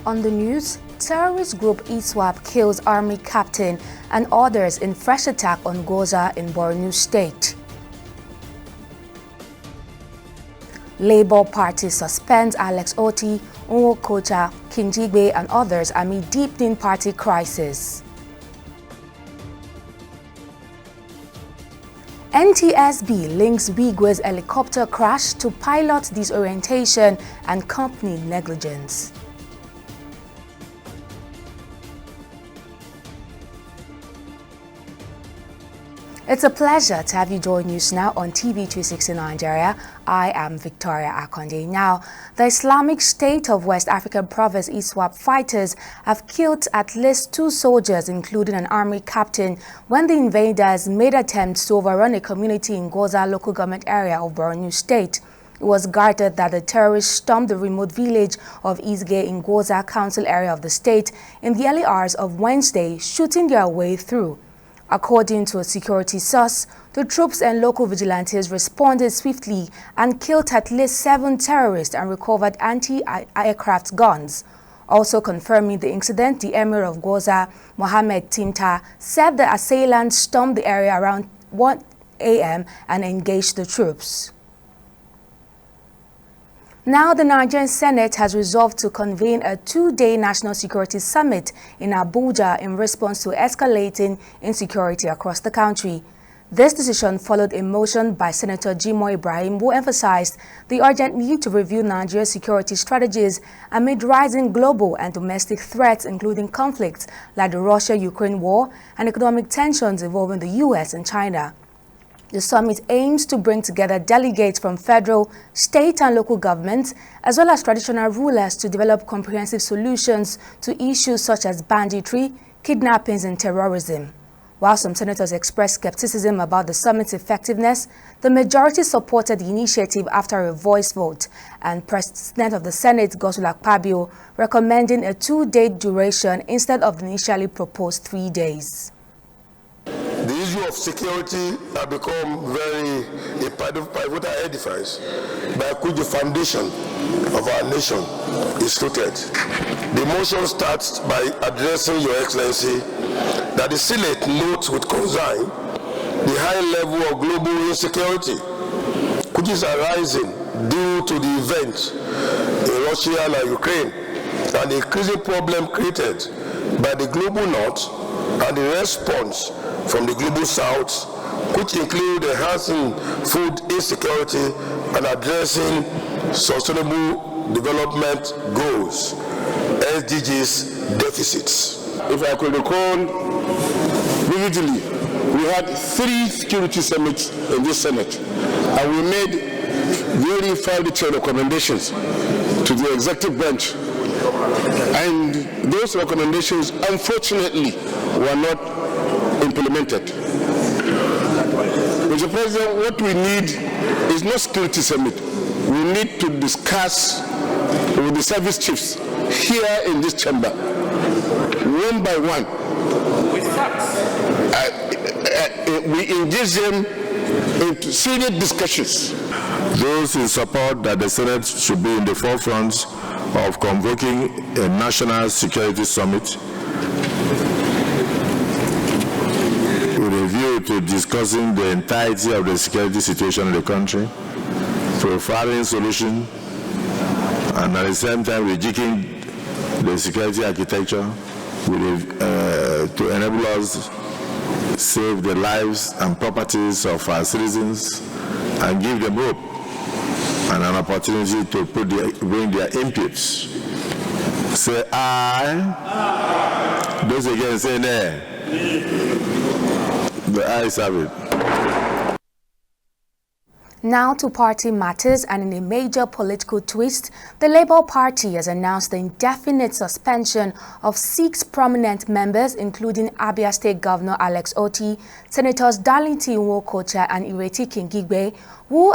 On the news, terrorist group ISWAP kills army captain and others in fresh attack on Goza in Borno State. Labour Party suspends Alex Otti, Nwokocha, Kinjigbe and others amid deepening party crisis. NTSB links Wigwe's helicopter crash to pilot disorientation and company negligence. It's a pleasure to have you join us now on TV 360 Nigeria. I am Victoria Akonde. Now, the Islamic State of West African Province ISWAP fighters have killed at least 2 soldiers, including an army captain, when the invaders made attempts to overrun a community in Goza local government area of Borno State. It was guarded that the terrorists stormed the remote village of Isge in Goza Council area of the state in the early hours of Wednesday, shooting their way through. According to a security source, the troops and local vigilantes responded swiftly and killed at least 7 terrorists and recovered anti-aircraft guns. Also confirming the incident, the Emir of Goza, Mohammed Timta, said the assailants stormed the area around 1 a.m. and engaged the troops. Now, the Nigerian Senate has resolved to convene a 2-day national security summit in Abuja in response to escalating insecurity across the country. This decision followed a motion by Senator Jimoh Ibrahim, who emphasized the urgent need to review Nigeria's security strategies amid rising global and domestic threats, including conflicts like the Russia-Ukraine war and economic tensions involving the U.S. and China. The summit aims to bring together delegates from federal, state and local governments, as well as traditional rulers, to develop comprehensive solutions to issues such as banditry, kidnappings and terrorism. While some senators expressed skepticism about the summit's effectiveness, the majority supported the initiative after a voice vote, and President of the Senate, Godswill Akpabio, recommending a 2-day duration instead of the initially proposed 3 days. The issue of security has become a pivotal edifice by which the foundation of our nation is rooted. The motion starts by addressing Your Excellency that the Senate notes with concern the high level of global insecurity which is arising due to the events in Russia and Ukraine, and the increasing problem created by the global north and the response from the global south, which include enhancing food insecurity and addressing sustainable development goals, SDGs deficits. If I could recall vividly, we had 3 security summits in this Senate, and we made very fine-detailed recommendations to the executive branch. And those recommendations, unfortunately, were not implemented. Mr. President, what we need is not security summit. We need to discuss with the service chiefs here in this chamber, one by one. We engage them into serious discussions. Those in support that the Senate should be in the forefront of convoking a national security summit with a view to discussing the entirety of the security situation in the country, profiling solution, and at the same time rejigging the security architecture to enable us save the lives and properties of our citizens and give them hope and an opportunity to bring their inputs. Say aye. Aye. Those again say nay. The ayes have it. Now to party matters, and in a major political twist, the Labour Party has announced the indefinite suspension of 6 prominent members, including Abia State Governor Alex Otti, Senators Darlington Nwokocha and Ireti Kinjigbe, who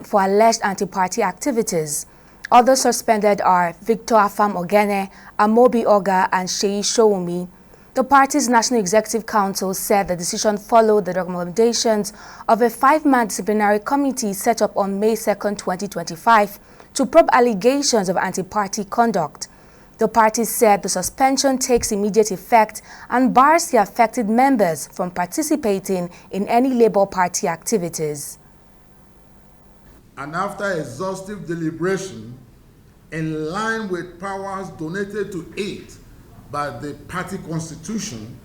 for alleged anti-party activities. Others suspended are Victor Afam Ogene, Amobi Oga and Sheyi Showumi. The party's National Executive Council said the decision followed the recommendations of a 5-man disciplinary committee set up on May 2, 2025 to probe allegations of anti-party conduct. The party said the suspension takes immediate effect and bars the affected members from participating in any Labour Party activities. And after exhaustive deliberation, in line with powers donated to it by the party constitution,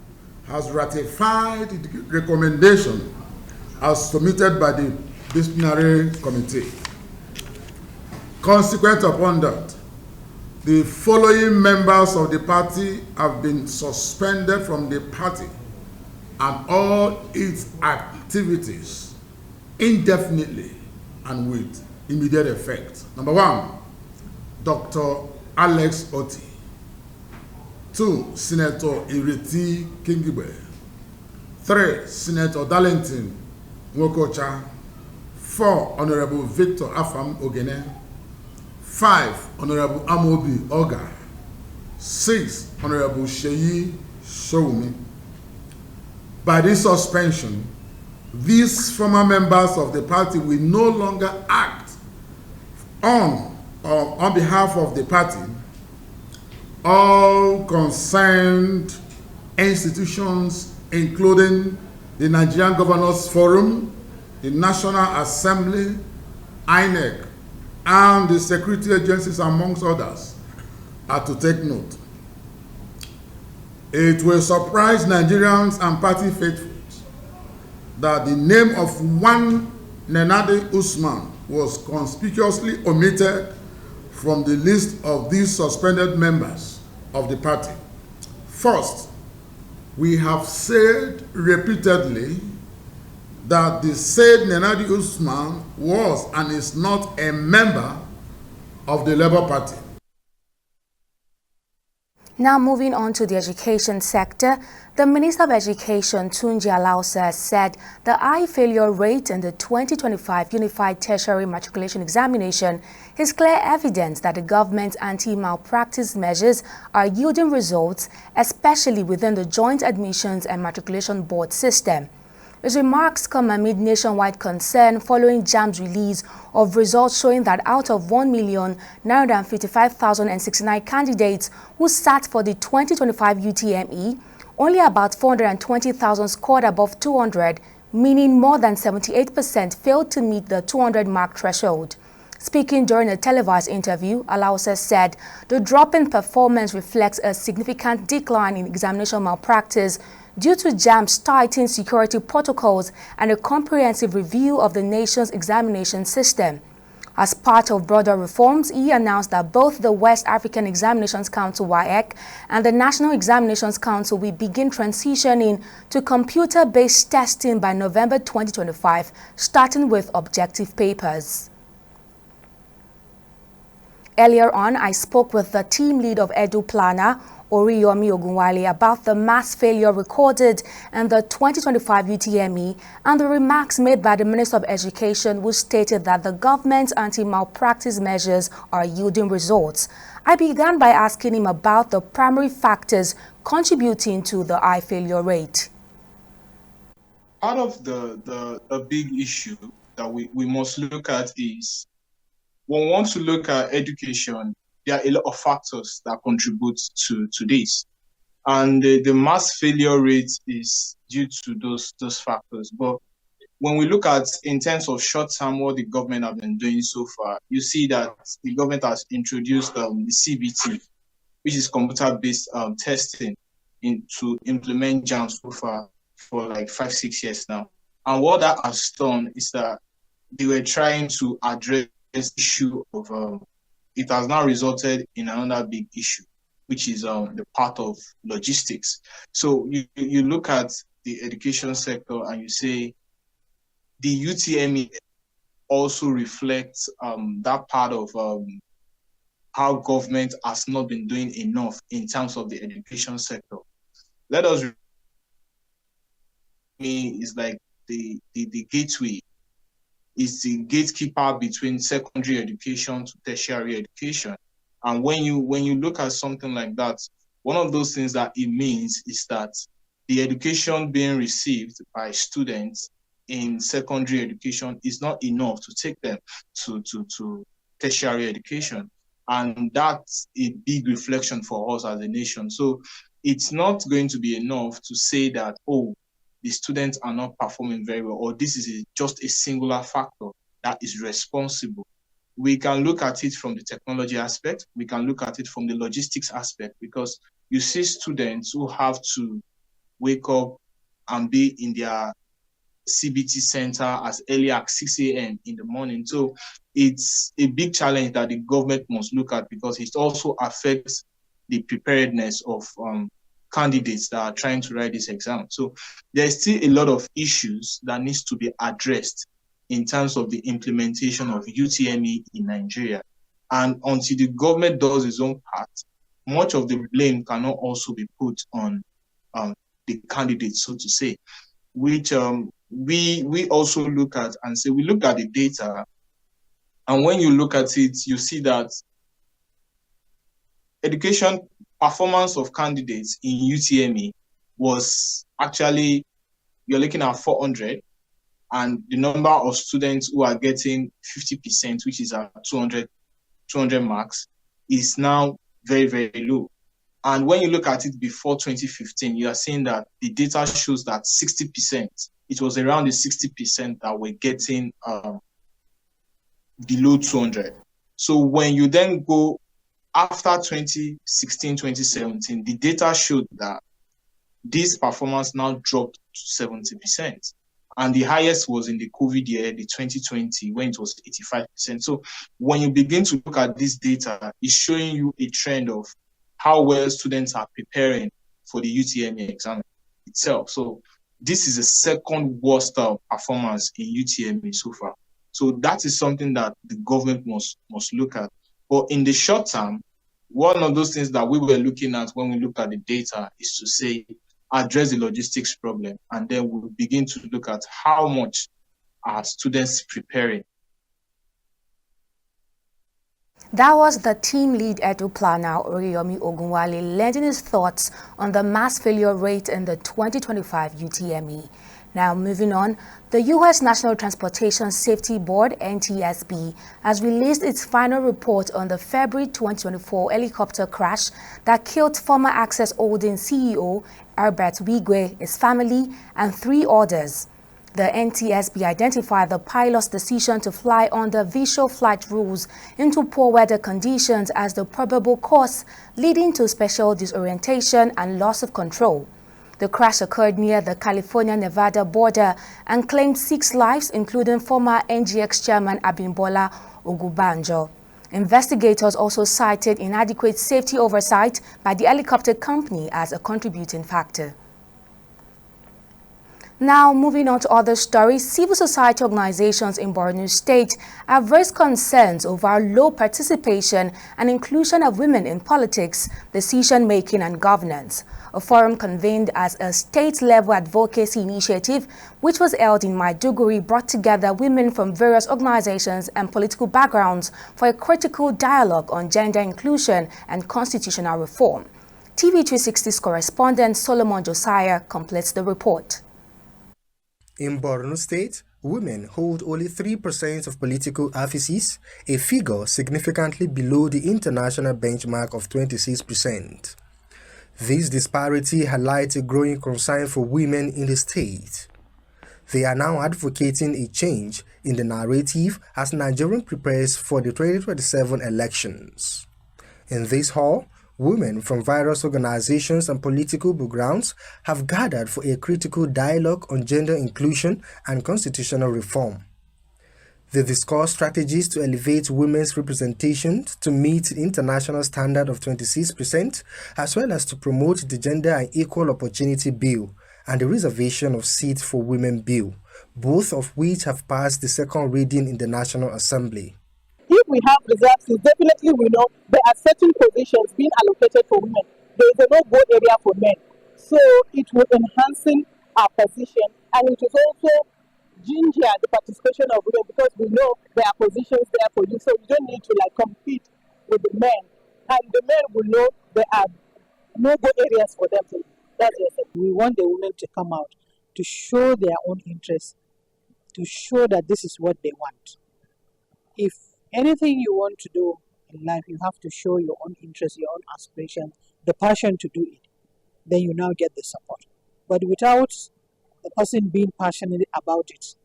has ratified the recommendation as submitted by the disciplinary committee. Consequent upon that, the following members of the party have been suspended from the party and all its activities indefinitely and with immediate effect. Number 1, Dr. Alex Oti. 2, Senator Ireti Kingibe. 3, Senator Darlington Nwokocha. 4, Honorable Victor Afam Ogene. 5, Honorable Amobi Oga. 6, Honorable Sheyi Showumi. By this suspension, these former members of the party will no longer act on behalf of the party. All concerned institutions, including the Nigerian Governors Forum, the National Assembly, INEC, and the security agencies, amongst others, are to take note. It will surprise Nigerians and party faithfuls that the name of one Nenadi Usman was conspicuously omitted from the list of these suspended members of the party. First, we have said repeatedly that the said Nenadi Usman was and is not a member of the Labour Party. Now moving on to the education sector, the Minister of Education, Tunji Alausa, said the high failure rate in the 2025 Unified Tertiary Matriculation Examination is clear evidence that the government's anti-malpractice measures are yielding results, especially within the Joint Admissions and Matriculation Board system. His remarks come amid nationwide concern following JAMB's release of results showing that out of 1,955,069 candidates who sat for the 2025 UTME, only about 420,000 scored above 200, meaning more than 78% failed to meet the 200-mark threshold. Speaking during a televised interview, Alausa said the drop in performance reflects a significant decline in examination malpractice due to JAMB's tightened security protocols and a comprehensive review of the nation's examination system. As part of broader reforms, he announced that both the West African Examinations Council (WAEC) and the National Examinations Council will begin transitioning to computer-based testing by November 2025, starting with objective papers. Earlier on, I spoke with the team lead of Edu Planner, Oriyomi Ogunwale, about the mass failure recorded in the 2025 UTME and the remarks made by the Minister of Education, who stated that the government's anti-malpractice measures are yielding results. I began by asking him about the primary factors contributing to the high failure rate. Part of the big issue that we must look at is, when we want to look at education, there are a lot of factors that contribute to this. And the mass failure rate is due to those factors. But when we look at, in terms of short term, what the government have been doing so far, you see that the government has introduced the CBT, which is computer-based testing, to implement JAMB so far for like 5-6 years now. And what that has done is that they were trying to address this issue of it has now resulted in another big issue, which is the part of logistics. So you look at the education sector and you say the UTME also reflects that part of how government has not been doing enough in terms of the education sector. Let us is like the gateway. Is the gatekeeper between secondary education to tertiary education. And when you look at something like that, one of those things that it means is that the education being received by students in secondary education is not enough to take them to tertiary education. And that's a big reflection for us as a nation. So it's not going to be enough to say that, oh, the students are not performing very well, or this is just a singular factor that is responsible. We can look at it from the technology aspect. We can look at it from the logistics aspect, because you see students who have to wake up and be in their CBT center as early as 6 a.m. in the morning. So it's a big challenge that the government must look at, because it also affects the preparedness of candidates that are trying to write this exam. So there's still a lot of issues that needs to be addressed in terms of the implementation of UTME in Nigeria. And until the government does its own part, much of the blame cannot also be put on the candidates, so to say, which we also look at and say, we look at the data, and when you look at it, you see that education performance of candidates in UTME was actually, you're looking at 400, and the number of students who are getting 50%, which is at 200 marks, is now very, very low. And when you look at it before 2015, you are seeing that the data shows that 60%, it was around the 60% that were getting below 200. So when you then go after 2016, 2017, the data showed that this performance now dropped to 70%. And the highest was in the COVID year, the 2020, when it was 85%. So when you begin to look at this data, it's showing you a trend of how well students are preparing for the UTME exam itself. So this is the second worst performance in UTME so far. So that is something that the government must look at. But in the short term, one of those things that we were looking at when we looked at the data is to say, address the logistics problem, and then we'll begin to look at how much are students preparing. That was the team lead Edu planner Oriyomi Ogunwale lending his thoughts on the mass failure rate in the 2025 UTME. Now moving on, the U.S. National Transportation Safety Board, NTSB, has released its final report on the February 2024 helicopter crash that killed former Access Holdings CEO Herbert Wigwe, his family, and 3 others. The NTSB identified the pilot's decision to fly under visual flight rules into poor weather conditions as the probable cause, leading to spatial disorientation and loss of control. The crash occurred near the California-Nevada border and claimed 6 lives, including former NGX chairman Abimbola Ogunbanjo. Investigators also cited inadequate safety oversight by the helicopter company as a contributing factor. Now, moving on to other stories, civil society organizations in Borno State have raised concerns over low participation and inclusion of women in politics, decision-making and governance. A forum convened as a state-level advocacy initiative, which was held in Maiduguri, brought together women from various organizations and political backgrounds for a critical dialogue on gender inclusion and constitutional reform. TV360's correspondent Solomon Josiah completes the report. In Borno State, women hold only 3% of political offices, a figure significantly below the international benchmark of 26%. This disparity highlights a growing concern for women in the state. They are now advocating a change in the narrative as Nigeria prepares for the 2027 elections. In this hall, women from various organizations and political backgrounds have gathered for a critical dialogue on gender inclusion and constitutional reform. They discuss strategies to elevate women's representation to meet the international standard of 26%, as well as to promote the Gender and Equal Opportunity Bill and the Reservation of Seats for Women Bill, both of which have passed the second reading in the National Assembly. If we have reserves, definitely we know there are certain positions being allocated for women. There is a no-go area for men. So it will enhance our position, and it is also ginger the participation of women, because we know there are positions there for you. So you don't need to compete with the men. And the men will know there are no-go areas for them. That's it. We want the women to come out to show their own interests, to show that this is what they want. If anything you want to do in life, you have to show your own interest, your own aspiration, the passion to do it. Then you now get the support. But without the person being passionate about it,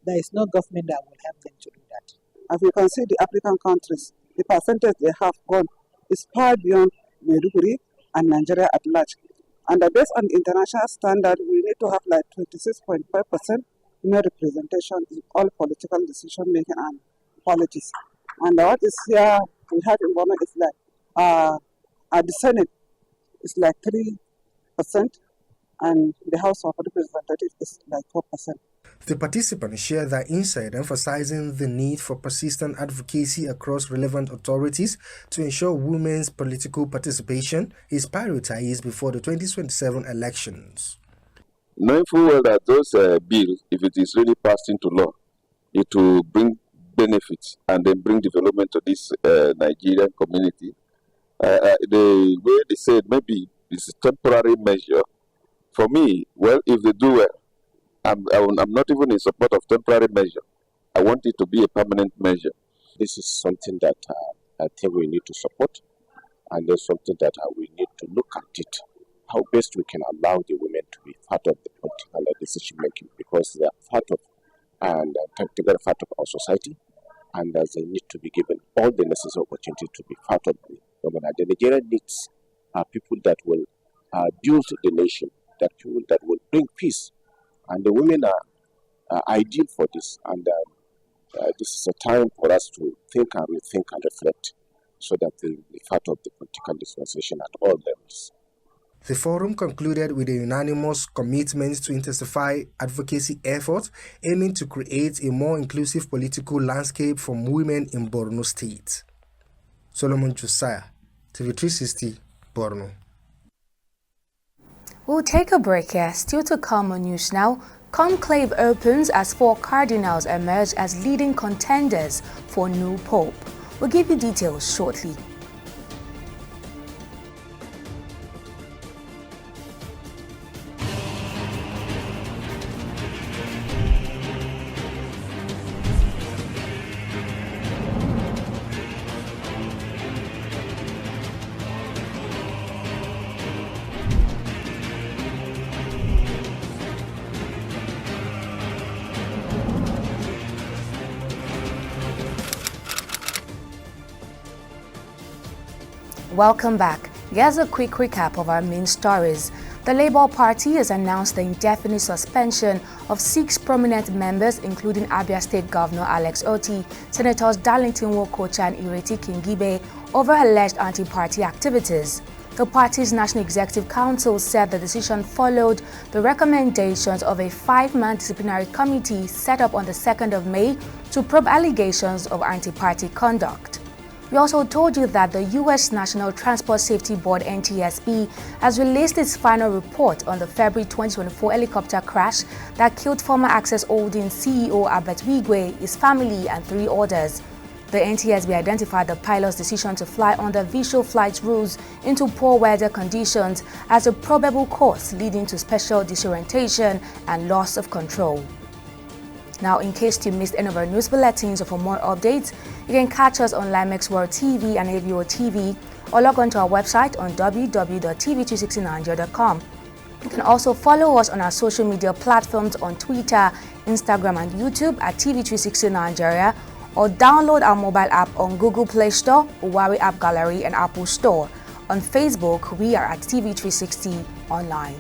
there is no government that will help them to do that. As you can see, the African countries, the percentage they have gone is far beyond Maiduguri and Nigeria at large. And based on international standard, we need to have like 26.5% female representation in all political decision making and politics. And what is here we have in Burma is like at the Senate is like 3%, and the House of Representatives is like 4%. The participants share their insight, emphasizing the need for persistent advocacy across relevant authorities to ensure women's political participation is prioritized before the 2027 elections. Knowing full well that those bills, if it is really passed into law, it will bring benefits and then bring development to this Nigerian community. The way they said maybe it's a temporary measure. For me, well, if they do well, I'm not even in support of temporary measure. I want it to be a permanent measure. This is something that I think we need to support, and there's something that we need to look at it, how best we can allow the women to be part of the political decision making, because they are part of and integral part of our society, and they need to be given all the necessary opportunity to be part of the government. The Nigeria needs people that will build the nation, that people that will bring peace. And the women are ideal for this, and this is a time for us to think and rethink and reflect so that they be part of the political dispensation at all levels. The forum concluded with a unanimous commitment to intensify advocacy efforts aiming to create a more inclusive political landscape for women in Borno State. Solomon Josiah, TV360, Borno. We'll take a break here. Still to come on news now. Conclave opens as 4 cardinals emerge as leading contenders for new pope. We'll give you details shortly. Welcome back. Here's a quick recap of our main stories. The Labour Party has announced the indefinite suspension of 6 prominent members, including Abia State Governor Alex Otti, Senators Darlington Wokocha and Ireti Kingibe, over alleged anti-party activities. The party's National Executive Council said the decision followed the recommendations of a 5-man disciplinary committee set up on the 2nd of May to probe allegations of anti-party conduct. We also told you that the U.S. National Transport Safety Board (NTSB) has released its final report on the February 2024 helicopter crash that killed former Access Holdings CEO Albert Wigwe, his family, and 3 others. The NTSB identified the pilot's decision to fly under visual flight rules into poor weather conditions as a probable cause, leading to special disorientation and loss of control. Now, in case you missed any of our news bulletins or for more updates, you can catch us on Limex World TV and AVO TV, or log on to our website on www.tv360nigeria.com. You can also follow us on our social media platforms on Twitter, Instagram, and YouTube at TV360 Nigeria, or download our mobile app on Google Play Store, Huawei App Gallery, and Apple Store. On Facebook, we are at TV360 Online.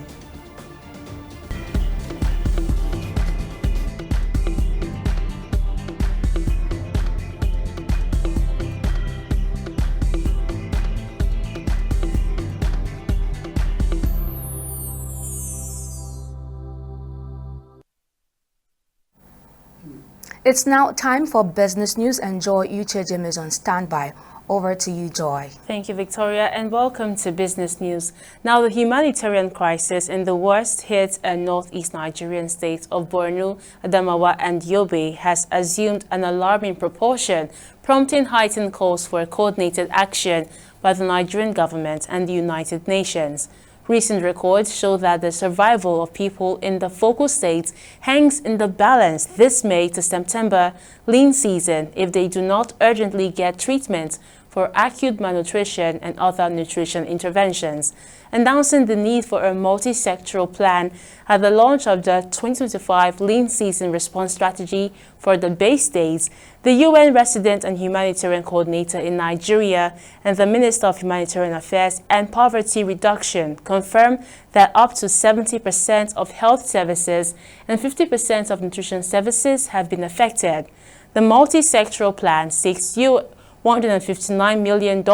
It's now time for business news, and Joy Uchejim is on standby. Over to you, Joy. Thank you, Victoria, and welcome to Business News. Now, the humanitarian crisis in the worst hit northeast Nigerian states of Borno, Adamawa, and Yobe has assumed an alarming proportion, prompting heightened calls for coordinated action by the Nigerian government and the United Nations. Recent records show that the survival of people in the focal states hangs in the balance this May to September lean season if they do not urgently get treatment for acute malnutrition and other nutrition interventions, announcing the need for a multi-sectoral plan at the launch of the 2025 Lean Season Response Strategy for the Bay States. The UN Resident and Humanitarian Coordinator in Nigeria and the Minister of Humanitarian Affairs and Poverty Reduction confirmed that up to 70% of health services and 50% of nutrition services have been affected. The multi-sectoral plan seeks $159 million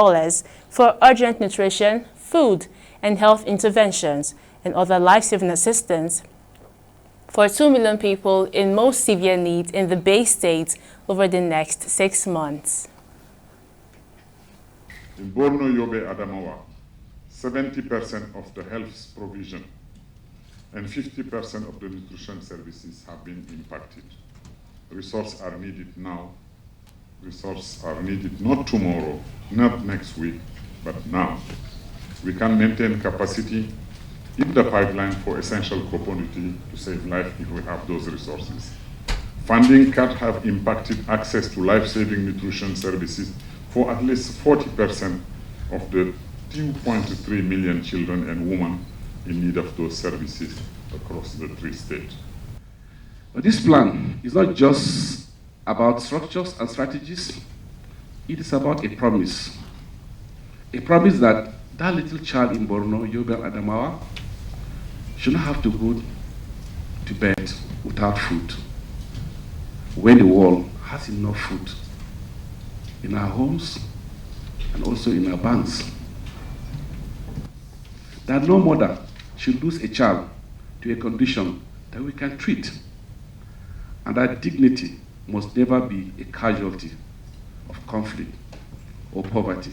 for urgent nutrition, food, and health interventions and other life-saving assistance for 2 million people in most severe need in the Bay States over the next 6 months. In Borno, Yobe, Adamawa, 70% of the health provision and 50% of the nutrition services have been impacted. Resources are needed now. Resources are needed not tomorrow, not next week, but now. We can maintain capacity in the pipeline for essential community to save life if we have those resources. Funding cuts have impacted access to life-saving nutrition services for at least 40% of the 2.3 million children and women in need of those services across the 3 states. But this plan is not just about structures and strategies. It is about a promise. A promise that that little child in Borno, Yobe, and Adamawa should not have to go to bed without food when the world has enough food in our homes and also in our banks. That no mother should lose a child to a condition that we can treat, and that dignity must never be a casualty of conflict or poverty.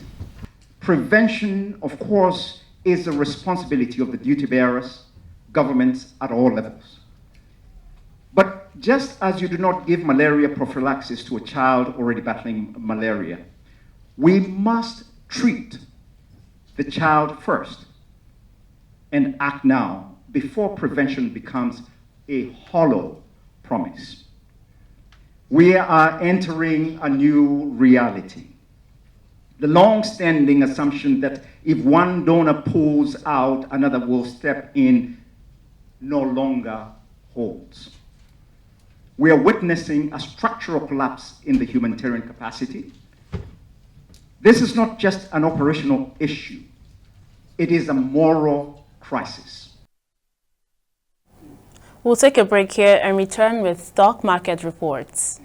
Prevention, of course, is the responsibility of the duty bearers, governments at all levels. But just as you do not give malaria prophylaxis to a child already battling malaria, we must treat the child first and act now before prevention becomes a hollow promise. We are entering a new reality. The long-standing assumption that if one donor pulls out, another will step in no longer holds. We are witnessing a structural collapse in the humanitarian capacity. This is not just an operational issue. It is a moral crisis. We'll take a break here and return with stock market reports.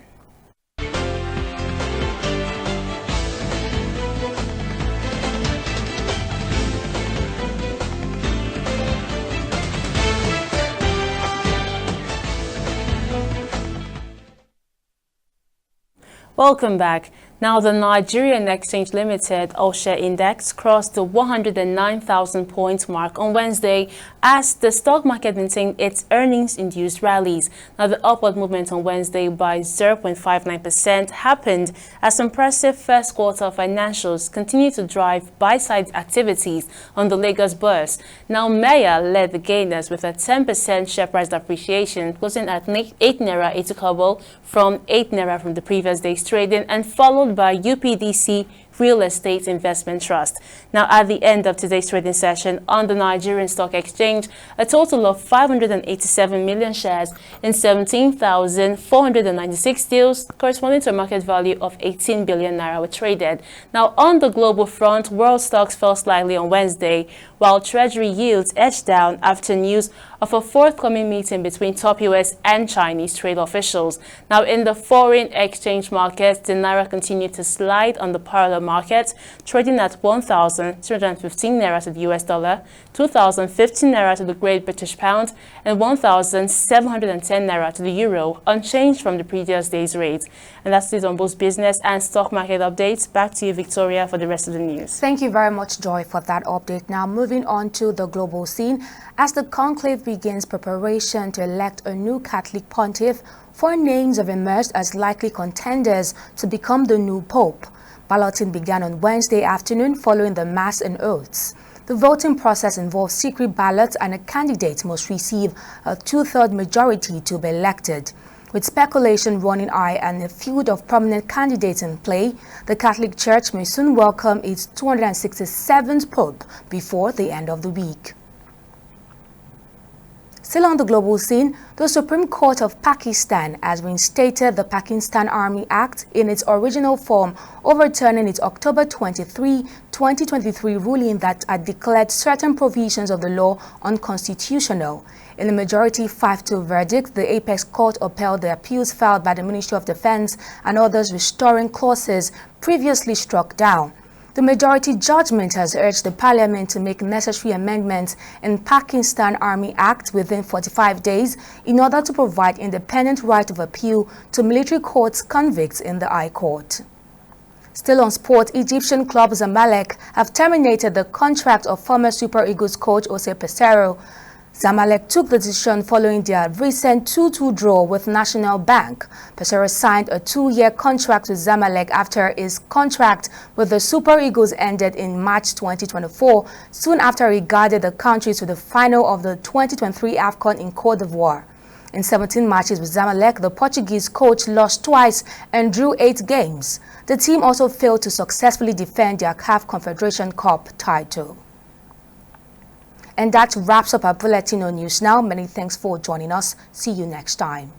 Welcome back. Now, the Nigerian Exchange Limited All-Share Index crossed the 109,000 point mark on Wednesday as the stock market maintained its earnings-induced rallies. Now, the upward movement on Wednesday by 0.59% happened as impressive first quarter financials continue to drive buy-side activities on the Lagos Bourse. Now, Maya led the gainers with a 10% share price appreciation, closing at 8 Naira 80 kobo from 8 Naira from the previous day's trading, and followed by UPDC Real Estate Investment Trust. Now, at the end of today's trading session on the Nigerian Stock Exchange, a total of 587 million shares in 17,496 deals, corresponding to a market value of 18 billion naira, were traded. Now, on the global front, world stocks fell slightly on Wednesday, while Treasury yields edged down after news of a forthcoming meeting between top U.S. and Chinese trade officials. Now, in the foreign exchange markets, the naira continued to slide on the parallel market, trading at 1,215 naira to the US dollar, 2,015 naira to the Great British Pound, and 1,710 naira to the euro, unchanged from the previous day's rate. And that's it on both business and stock market updates. Back to you, Victoria, for the rest of the news. Thank you very much, Joy, for that update. Now, moving on to the global scene, as the conclave begins preparation to elect a new Catholic pontiff, 4 names have emerged as likely contenders to become the new pope. Balloting began on Wednesday afternoon following the mass and oaths. The voting process involves secret ballots, and a candidate must receive a 2/3 majority to be elected. With speculation running high and a feud of prominent candidates in play, the Catholic Church may soon welcome its 267th Pope before the end of the week. Still on the global scene, the Supreme Court of Pakistan has reinstated the Pakistan Army Act in its original form, overturning its October 23, 2023 ruling that had declared certain provisions of the law unconstitutional. In a majority 5-2 verdict, the Apex Court upheld the appeals filed by the Ministry of Defense and others, restoring clauses previously struck down. The majority judgment has urged the Parliament to make necessary amendments in Pakistan Army Act within 45 days in order to provide independent right of appeal to military courts convicts in the High Court. Still on sport, Egyptian club Zamalek have terminated the contract of former Super Eagles coach Jose Peseiro. Zamalek took the decision following their recent 2-2 draw with National Bank. Peseiro signed a 2-year contract with Zamalek after his contract with the Super Eagles ended in March 2024, soon after he guided the country to the final of the 2023 AFCON in Côte d'Ivoire. In 17 matches with Zamalek, the Portuguese coach lost twice and drew 8 games. The team also failed to successfully defend their CAF Confederation Cup title. And that wraps up our bulletin on news now. Many thanks for joining us. See you next time.